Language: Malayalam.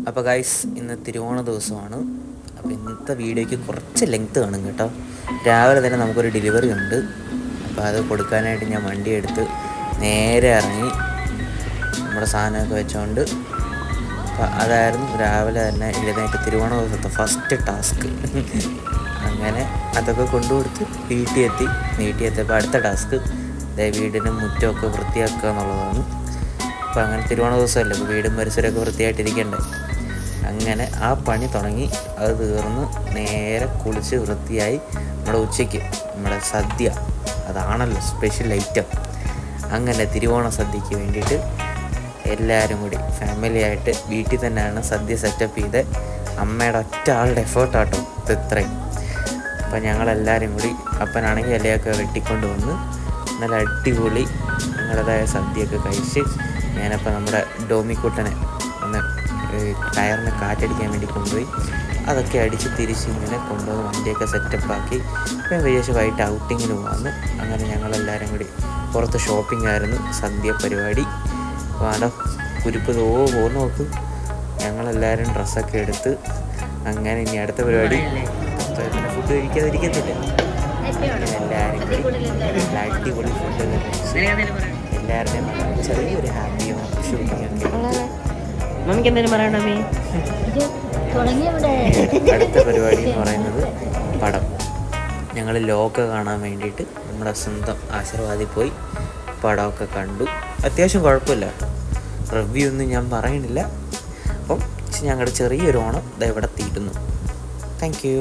അപ്പോൾ ഗൈസ്, ഇന്ന് തിരുവോണ ദിവസമാണ്. അപ്പോൾ ഇന്നത്തെ വീഡിയോയ്ക്ക് കുറച്ച് ലെങ്ത്ത് കാണും കേട്ടോ. രാവിലെ തന്നെ നമുക്കൊരു ഡെലിവറി ഉണ്ട്. അപ്പോൾ അത് കൊടുക്കാനായിട്ട് ഞാൻ വണ്ടി എടുത്ത് നേരെ ഇറങ്ങി നമ്മുടെ സാധനമൊക്കെ വെച്ചുകൊണ്ട്. അപ്പോൾ അതായിരുന്നു രാവിലെ തന്നെ എഴുന്നേറ്റ് തിരുവോണ ദിവസത്തെ ഫസ്റ്റ് ടാസ്ക്. അങ്ങനെ അതൊക്കെ കൊണ്ടുകൊടുത്ത് വീട്ടിൽ എത്തിയപ്പോൾ അടുത്ത ടാസ്ക് വീടിനും മുറ്റമൊക്കെ വൃത്തിയാക്കുക എന്നുള്ളതാണ്. അപ്പോൾ അങ്ങനെ തിരുവോണ ദിവസമല്ലേ, അപ്പോൾ വീടും പരിസരമൊക്കെ വൃത്തിയായിട്ടിരിക്കണ്ടേ. അങ്ങനെ ആ പണി തുടങ്ങി. അത് തീർന്ന് നേരെ കുളിച്ച് വൃത്തിയായി നമ്മുടെ ഉച്ചയ്ക്ക് നമ്മുടെ സദ്യ, അതാണല്ലോ സ്പെഷ്യൽ ഐറ്റം. അങ്ങനെ തിരുവോണ സദ്യക്ക് വേണ്ടിയിട്ട് എല്ലാവരും കൂടി ഫാമിലിയായിട്ട് വീട്ടിൽ തന്നെയാണ് സദ്യ സെറ്റപ്പ് ചെയ്ത്. അമ്മയുടെ ഒറ്റ ആളുടെ എഫേർട്ടാട്ടോ ഇത്രയും. അപ്പം ഞങ്ങളെല്ലാവരും കൂടി, അപ്പനാണെങ്കിൽ ഇലയൊക്കെ വെട്ടിക്കൊണ്ട് വന്ന് നല്ല അടിപൊളി ഞങ്ങളുടേതായ സദ്യയൊക്കെ കഴിച്ച്. ഞാനപ്പോൾ നമ്മുടെ ഡോമിക്കുട്ടനെ ഒന്ന് ടയറിന് കാറ്റടിക്കാൻ വേണ്ടി കൊണ്ടുപോയി. അതൊക്കെ അടിച്ച് തിരിച്ച് ഇങ്ങനെ കൊണ്ടുവന്ന് വണ്ടിയൊക്കെ സെറ്റപ്പാക്കി. ഞാൻ വിചാരിച്ച് വൈകിട്ട് ഔട്ടിങ്ങിന് പോകാമെന്ന്. അങ്ങനെ ഞങ്ങളെല്ലാവരും കൂടി പുറത്ത് ഷോപ്പിംഗ് ആയിരുന്നു, സദ്യ പരിപാടി. വേണ്ട കുരുപ്പ് പോകുന്ന നോക്ക്. ഞങ്ങളെല്ലാവരും ഡ്രസ്സൊക്കെ എടുത്ത് അങ്ങനെ ഇനി അടുത്ത പരിപാടി. പിന്നെ ഫുഡ് കഴിക്കാതിരിക്കത്തില്ല. എല്ലാവരും കൂടി അടിപൊളി ഫുഡ് കഴിച്ച് എല്ലാവരുടെയും ചെറിയൊരു ഹാപ്പിയോ ഷൂട്ടിങ്ങൊക്കെ. മമ്മിക്ക് എന്തെങ്കിലും പറയണമേ? അടുത്ത പരിപാടി എന്ന് പറയുന്നത് പടം. ഞങ്ങൾ ലോക കാണാൻ വേണ്ടിയിട്ട് നമ്മുടെ സ്വന്തം ആശീർവാദിൽ പോയി പടമൊക്കെ കണ്ടു. അത്യാവശ്യം കുഴപ്പമില്ല കേട്ടോ. റിവ്യൂ ഒന്നും ഞാൻ പറയണില്ല. അപ്പം ഞങ്ങളുടെ ചെറിയൊരു ഓണം ഇവിടെ തീരുന്നു. Thank you.